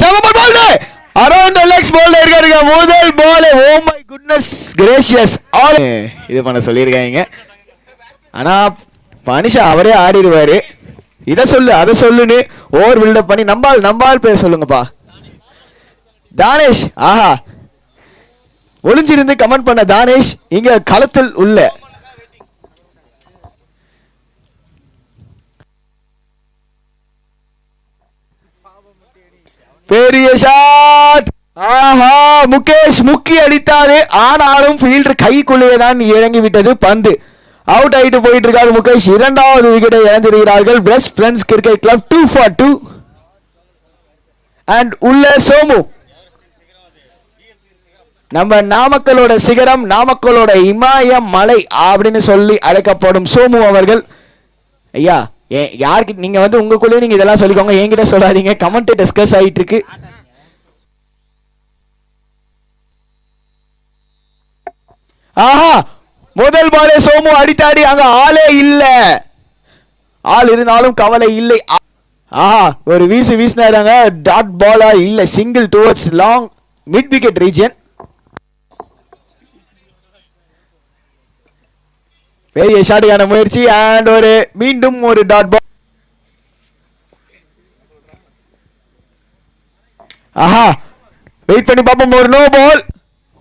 Seven ball around the legs ball இருக்காருங்க. முதல் ball. Oh my goodness gracious. All இது பண்ண சொல்லியிருக்காங்க. ஆனா மனுஷா அவரே ஆடிடுவாரு. இதை சொல்லு அதை சொல்லுன்னு ஓவர் பில்டப் பண்ணி நம்பால் பேர் சொல்லுங்கப்பா. தானேஷ். ஆஹா, ஒளிஞ்சிருந்து கமெண்ட் பண்ண தானேஷ் இங்க களத்தில் உள்ள பெரிய ஷாட். ஆஹா, முகேஷ் முக்கி அடித்தாரு. ஆனாலும் ஃபீல்டர் கைக்குள்ளே தான் இறங்கி விட்டது பந்து. அவுட் ஆயிட்டு போயிட்டு இருக்காரு முகேஷ். இரண்டாவது விக்கெட்டை இழந்திருக்கிறார்கள் best friends cricket club 2 for 2. And உள்ள சோமு, நம்ம நாமக்கலோட சிகரம், நாமக்கலோட இமாய மலை அப்படின்னு சொல்லி அழைக்கப்படும் சோமு அவர்கள். ஐயா யாருக்கு நீங்க வந்து உங்களுக்குள்ளே நீங்க இதெல்லாம் சொல்லிக்கோங்க, என்கிட்ட சொல்லாதீங்க. கமெண்ட் டிஸ்கஸ் ஆயிட்டு இருக்கு. ஆஹா, முதல் பாலே சோமு அடித்தாடி. அங்க ஆளே இல்ல. ஆள் இருந்தாலும் கவலை இல்லை. ஆஹா, ஒரு வீசினாங்க. டாட் பாலா இல்ல, single towards long mid wicket region. பெரிய ஷாட்டுக்கான முயற்சி அண்ட் ஒரு மீண்டும் ஒரு டாட் பால். ஆஹா, வெயிட் பண்ணி பார்ப்போம். ஒரு நோ பால்,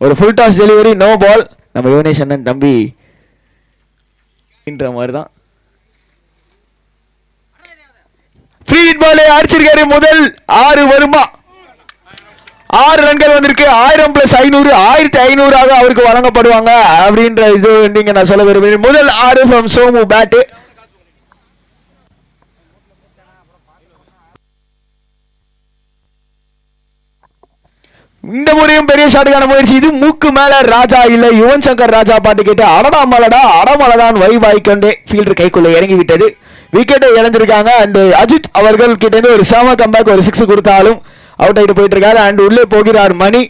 ஒரு full toss delivery, no ball. நம்ம யுவனேஷ் அண்ணன் தம்பி என்ற மாதிரி தான் ஃப்ரீ ஹிட் பால் அடிச்சிருக்காரு. முதல் 6 வருமா? 6 ரன்கள் வந்திருக்கு. 1000 + 500 1500 ஆக அவருக்கு வழங்கப்படுவாங்க அப்படின்ற இது நீங்க நான் சொல்ல விரும்புகிறேன். முதல் 6 ஃப்ரம் சோமு பேட். இந்த முறையும் பெரிய ஷாட்டுக்கான முயற்சி. இது மூக்கு மேல ராஜா இல்ல, யுவன் சங்கர் ராஜா பாட்டு கேட்டு அடமலதான் வைவாய்க்கொண்டே ஃபீல்டர் கைக்குள்ள இறங்கி விட்டது. விக்கெட்டை இழந்திருக்காங்க. அண்ட் அஜித் அவர்கள் கிட்ட இருந்து ஒரு செம கம்பேக், ஒரு 6 கொடுத்தாலும் அவுட் ஆகிட்டு போயிட்டு இருக்காரு. அண்ட் உள்ளே போகிறார் மணி.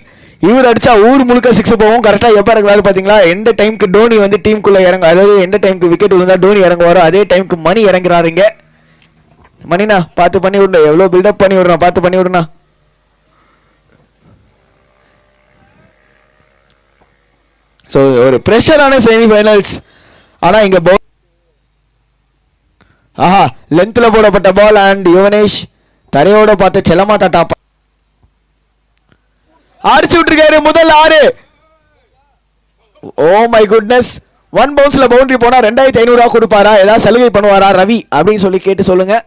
இவர் அடிச்சா ஊர் முழுக்க 6 போகும். கரெக்டா எப்ப இறங்குவாரு பாத்தீங்களா? எந்த டைமுக்கு டோனி வந்து டீமுக்குள்ள இறங்க, அதாவது எந்த டைமுக்கு விக்கெட் விழுந்தா டோனி இறங்குவாரோ அதே டைமுக்கு மணி இறங்குறாருங்க. மணினா பார்த்து பண்ணி விடணும், எவ்வளவு பில்டப் பண்ணி விடணும், பார்த்து பண்ணி விடணும். ஸோ ஒரு ப்ரெஷரான செமிஃபைனல்ஸ். ஆனால் இங்கே ஆஹா, லென்த்தில் போடப்பட்ட பால் அண்ட் யுவனேஷ் தரையோட பார்த்து செல்லமாட்டா டாப் அடிச்சு விட்டுருக்காரு. முதல் 6. ஓ மை குட்னஸ். 1 பவுன்ஸ்ல பவுண்டரி போனா 2500 கொடுப்பாரா? ஏதாவது சலுகை பண்ணுவாரா ரவி அப்படின்னு சொல்லி கேட்டு சொல்லுங்க.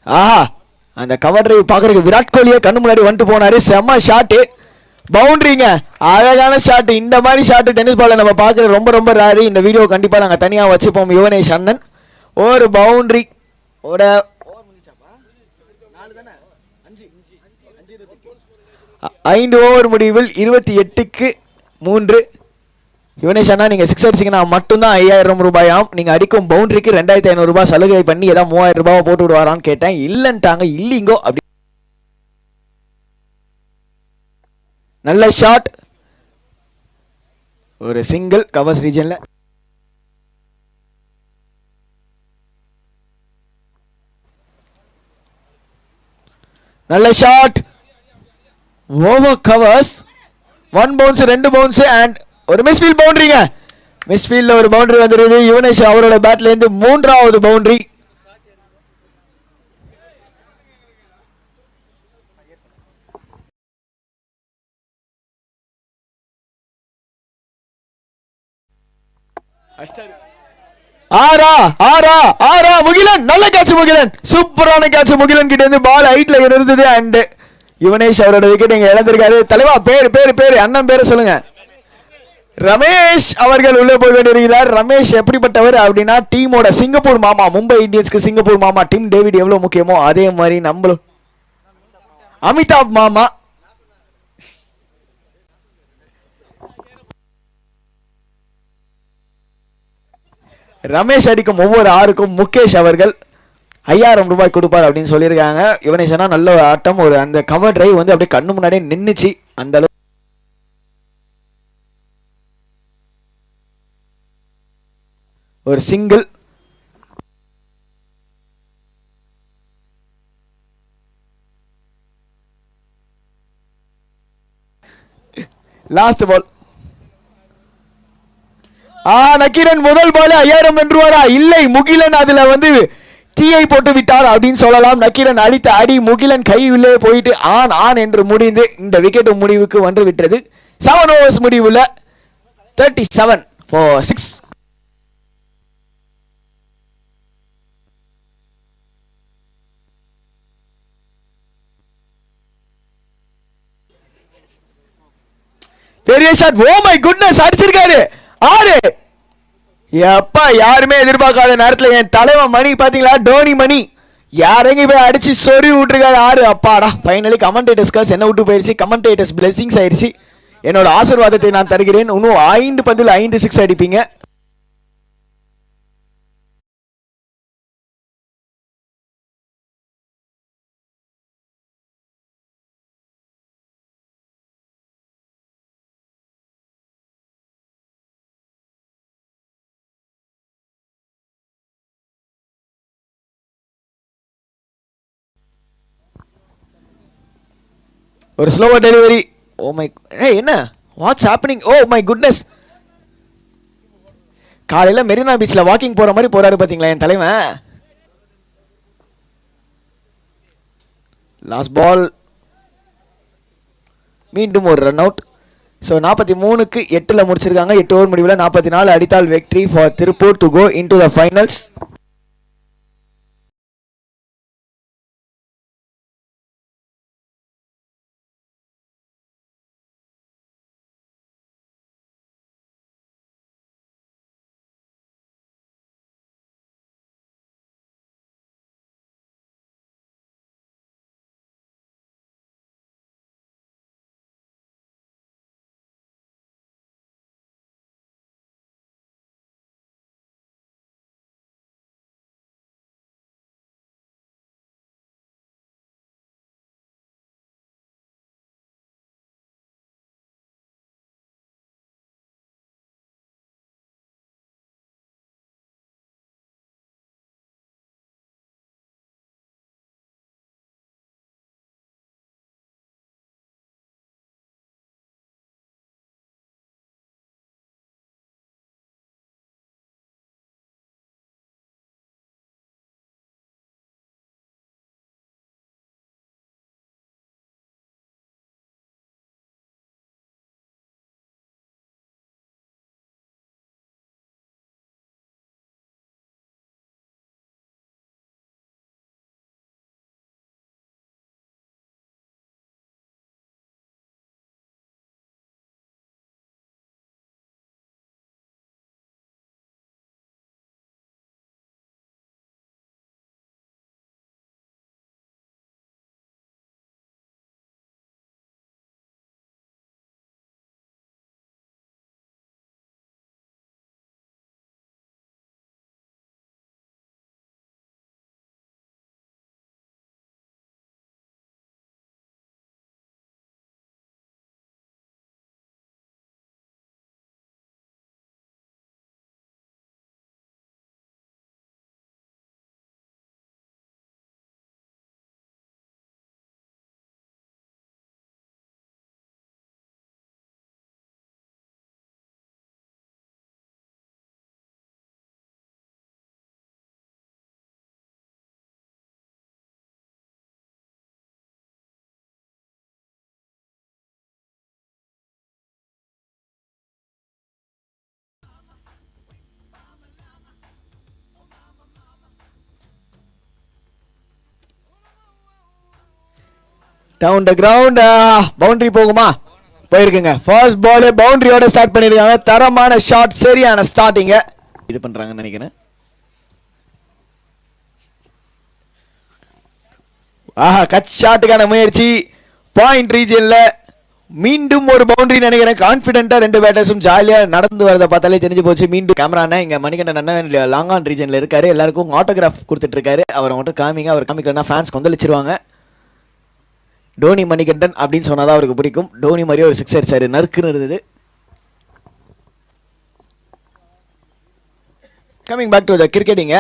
ஆஹா, அந்த கவர் டிரைவ் பார்க்கறதுக்கு விராட் கோலியே கண்ணு முன்னாடி வந்துட்டு போனாரு. செம்ம ஷாட்டு, பவுண்டரிங்க, அழகான ஷாட். இந்த மாதிரி ஷாட் டென்னிஸ் பால்ல நம்ம பார்க்கறது ரொம்ப ரொம்ப ரேரு. இந்த வீடியோ கண்டிப்பா நாங்கள் தனியாக வச்சுப்போம். யுவனேஷ் அண்ணன் ஒரு பவுண்டரி ஓட 5 ஓவர் முடிவில் 28க்கு 3. யுவனேஷ் அண்ணா, நீங்க 6 அடிச்சிங்கன்னா மட்டும்தான் 5000 ரூபாயாம். நீங்க அடிக்கும் பவுண்டரிக்கு 2500 ரூபாய் சலுகை பண்ணி ஏதாவது 3000 ரூபாய் போட்டு விடுவாரான்னு கேட்டேன். இல்லன்ட்டாங்க. இல்லீங்கோ அப்படி. நல்ல ஷாட், ஒரு சிங்கிள் கவர்ஸ் ரீஜன்ல. நல்ல shot, over covers. 1 bounce, 2 bounce and ஒரு மிஸ்ஃபீல்ட் பவுண்டரிங்க. மிஸ்ஃபீல்ட்ல ஒரு பவுண்டரி வந்துருது. யுவனேஷ் அவரோட பேட்ல இருந்து 3வது பவுண்டரி. முகிலன், நல்ல கேட்ச் முகிலன், சூப்பரான கேட்ச் முகிலன் கிட்ட இருந்து. பால் ஹைட்ல இருந்தது அண்ட் யுவனேஷ் அவரோட விக்கெட் இங்க இழந்திருக்காரு. தலைவா பேரு அண்ணன் பேரை சொல்லுங்க. ரமேஷ் அவர்கள் உள்ளே போய் கொண்டிருக்கிறார். ரமேஷ் எப்படிப்பட்டவர் அப்படின்னா, டீமோட சிங்கப்பூர் மாமா. மும்பை இந்தியன்ஸ்க்கு சிங்கப்பூர் மாமா டிம் டேவிட் எவ்வளவு முக்கியமோ அதே மாதிரி நம்மளும் அமிதாப் மாமா. ரமேஷ் அடிக்கும் ஒவ்வொரு ஆறுக்கும் முகேஷ் அவர்கள் 5000 ரூபாய் கொடுப்பார் அப்படின்னு சொல்லியிருக்காங்க. யுவனேஷனா நல்ல ஆட்டம். ஒரு அந்த கவர் டிரைவ் வந்து அப்படியே கண்ணு முன்னாடியே நின்றுச்சு. அந்த அளவு ஒரு சிங்கிள். Last ball. நக்கீரன் முதல் பால் 5000 வென்றுவாரா? இல்லை, முகிலன் அதுல வந்து தீயை போட்டு விட்டார் அப்படின்னு சொல்லலாம். நக்கீரன் அடித்த அடி முகிலன் கையிலே போயிட்டு ஆன் என்று முடிந்து இந்த விக்கெட் முடிவுக்கு வந்து விட்டது. 7 overs முடிவுல 37 for 6. பெரிய ஷாட். ஓ மை குட்னஸ், அடிச்சிருக்காரு 6. எப்பா யாருமே எதிர்பார்க்காத நேரத்தில் என் தலைவன் மணி பாத்தீங்களா, டோனி மணி யாரெங்க போய் அடிச்சு சொறி விட்டுருக்காரு 6. அப்பாடா, ஃபைனலி கமெண்டேட்டர்ஸ் காஸ் என்ன விட்டு போயிருச்சு. கமெண்டேட்டர்ஸ் பிளெஸிங்ஸ் ஆயிருச்சு. என்னோட ஆசீர்வாதத்தை நான் தருகிறேன். இன்னும் 5 பந்தில் 5 6 அடிப்பீங்க. ஒரு ஸ்லோவர் டெலிவரி. ஓ மை, என்ன what's happening? O my goodness. காலையில் மெரினா பீச்சில் வாக்கிங் போகிற மாதிரி போகிறாரு பார்த்தீங்களா என் தலைவன். Last ball. மீண்டும் ஒரு ரன் அவுட். ஸோ 43க்கு 8 முடிச்சிருக்காங்க. 8 ஓவர் முடிவில் 44 அடித்தால் victory for Tiruppur to go into the finals. Down the ground. Boundary போகுமா? போயிருக்குங்க. ஃபர்ஸ்ட் பால் பவுண்டரியோட ஸ்டார்ட் பண்ணிருக்காங்க. தரமான ஷாட், சரியான ஸ்டார்டிங்க இது பண்றாங்கன்னு நினைக்கிறேன். கட் ஷாட்டுக்கான முயற்சி. பாயிண்ட் ரீஜன்ல மீண்டும் ஒரு பவுண்டரி நினைக்கிறேன். கான்ஃபிடென்ட்டா ரெண்டு பேட்டர்ஸும் ஜாலியா நடந்து வரதை பார்த்தாலே தெரிஞ்சு போச்சு. மீண்டும் கேமரானா இங்க மணிகண்டன் அண்ணன் லாங்கான் ரீஜன்ல இருக்காரு. எல்லாருக்கும் ஆட்டோகிராஃப் கொடுத்துட்டு இருக்காரு. அவரை மட்டும் காமிங்க. அவர் காமிக்கலன்னா ஃபேன்ஸ் கொந்தளிச்சிருவாங்க. டோனி மணிகண்டன் அப்படின்னு சொன்னாதான் அவருக்கு பிடிக்கும். டோனி மாதிரியே ஒரு சிக்ஸ் அடிச்சாரு, நறுக்குன்னு இருந்தது. கமிங் பேக் டு த கிரிக்கெட்டிங்க.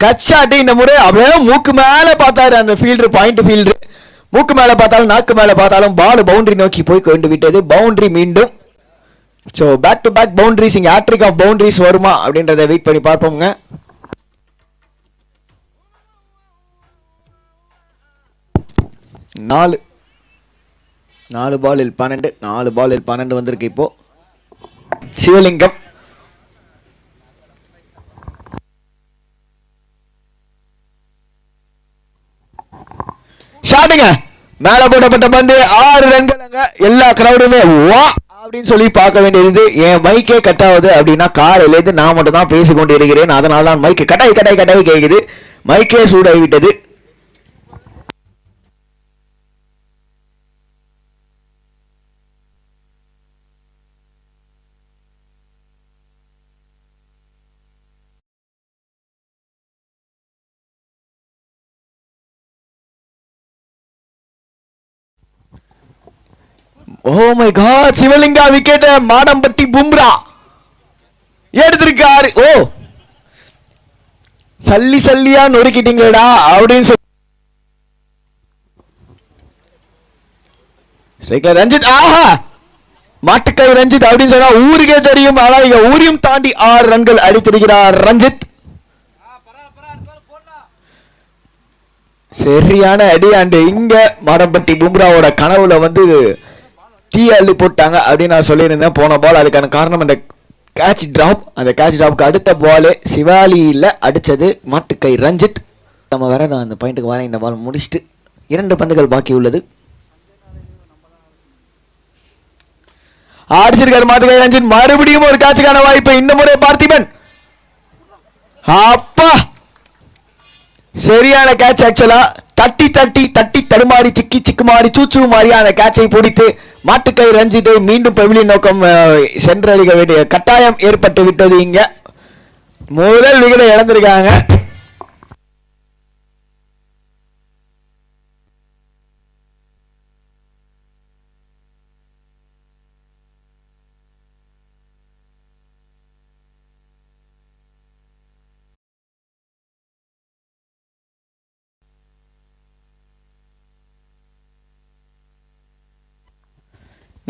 கச்சாட்டி இந்த முறை அப்படியே மூக்கு மேல பார்த்தாரு அந்த ஃபீல்டர், பாயிண்ட் ஃபீல்டர். மூக்கு மேல பார்த்தாலும் நாக்கு மேல பார்த்தாலும் பால் பவுண்டரி நோக்கி போய் கொண்டு விட்டது. பவுண்டரி மீண்டும். So back to back boundaries. இங்க ஹேட்ரிக் ஆஃப் பவுண்டரிஸ் வருமா அப்படின்றத வெயிட் பண்ணி பார்ப்போங்க. நாலு பாலில் 12 வந்திருக்கு இப்போ. சிவலிங்கம் ஷாட்டுங்க. மேல போடப்பட்ட பந்து 6 ரன்கள். எல்லா கிரௌடுமே வா அப்படின்னு சொல்லி பார்க்க வேண்டியது. என் மைக்கே கட் ஆகுது அப்படின்னா காலையிலேருந்து நான் மட்டும் தான் பேசிக்கொண்டு இருக்கிறேன். அதனால தான் மைக்கு கட்டாய் கேட்குது. மைக்கே சூடாகி விட்டது. Oh my God, Sivalinga wicket. Madampatti Bumrah எடுத்திருக்காரு. ஓ சல்லியா நொறுக்கிட்டீங்களா அப்படின்னு சொல்லி ரஞ்சித். ஆஹா, மாட்டுக்கை ரஞ்சித் அப்படின்னு சொன்னா ஊருக்கே தெரியும். ஆனா இங்க ஊரையும் தாண்டி 6 ரன்கள் அடித்திருக்கிறார் ரஞ்சித். சரியான அடி. அண்ட் இங்க மாடம்பட்டி பும்ராவோட கனவுல வந்து தீ அள்ளி போட்டாங்க அப்படின்னு நான் சொல்லியிருந்தேன் போன பால். அதுக்கான காரணம் அந்த கேட்ச் டிராப். அந்த கேட்ச் டிராப்க்கு அடுத்த பாலே சிவாலியில் அடித்தது மாட்டுக்கை ரஞ்சித். நம்ம வேற நான் அந்த பாயிண்ட்டுக்கு வரேன். இந்த பால் முடிச்சுட்டு 2 பந்துகள் பாக்கி உள்ளது. அடிச்சிருக்காரு மாட்டுக்கை ரஞ்சித். மறுபடியும் ஒரு கேட்சுக்கான வாய்ப்பு. இந்த முறை பார்த்திபன். அப்பா, சரியான கேட்ச். ஆக்சுவலா தட்டி தடுமாறி சிக்குமாறி சூச்சு மாறியான கேட்சை பிடித்து மாட்டுக்கை ரஞ்சித்தை மீண்டும் பெவிலியன் நோக்கம் சென்றடிக்க வேண்டிய கட்டாயம் ஏற்பட்டு விட்டது. இங்க முதல் விக்கெட்டை இழந்திருக்காங்க.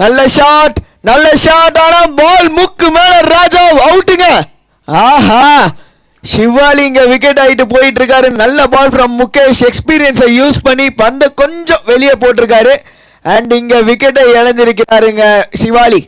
நல்ல ஷாட். ஆனா பால் முக்கு மேல ராஜா அவுட்டுங்க. ஆஹா, சிவாலி இங்க விக்கெட் ஆயிட்டு போயிட்டு இருக்காரு. நல்ல பால் ஃப்ரம் முகேஷ். எக்ஸ்பீரியன்ஸை யூஸ் பண்ணி பந்த கொஞ்சம் வெளியே போட்டிருக்காரு. அண்ட் இங்க விக்கெட்டை இழந்திருக்கிறாருங்க சிவாலி.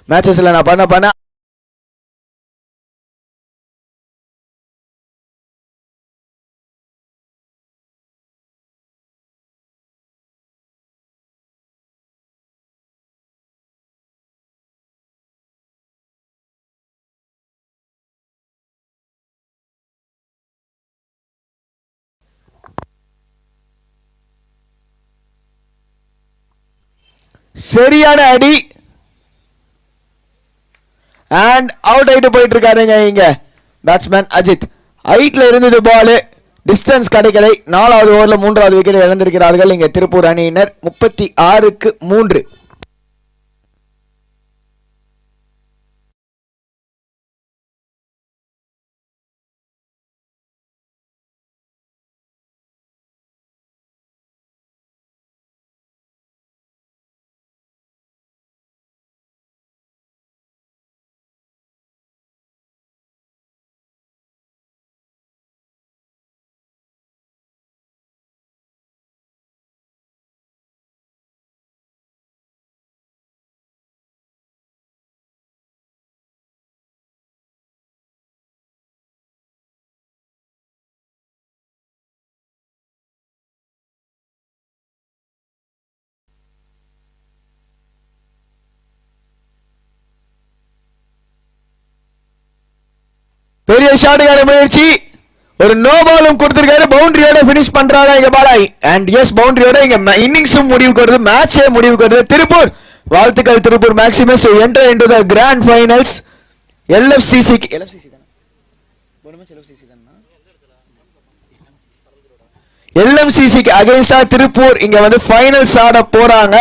மேட்சஸ்ல நான் பண்ண சரியான அடி. அண்ட் அவுட் ஆயிட்டு போயிட்டு இருக்காருங்க இங்க பேட்ஸ்மேன் அஜித். ஹைட்ல இருந்தது பால், டிஸ்டன்ஸ் கிடைக்கலை. 4வது ஓவர்ல 3வது விக்கெட் இழந்திருக்கிறார்கள் இங்க திருப்பூர் அணியினர். 36க்கு 3. பெரிய ஷாட்டுக்கான முயற்சி, ஒரு நோ பாலும் கொடுத்திருக்காரு. பவுண்டரியோட பினிஷ் பண்றாங்க இங்க பாலாய். அண்ட் எஸ் பவுண்டரியோட இங்க இன்னிங்ஸும் முடிவுக்கு வருது, மேட்சே முடிவுக்கு வருது. திருப்பூர் வாழ்த்துக்கள் Tiruppur Maximus to enter into the grand finals. LFCC LMCC க்கு அகைன்ஸ்டா திருப்பூர் இங்க வந்து ஃபைனல்ஸ் ஆட போறாங்க.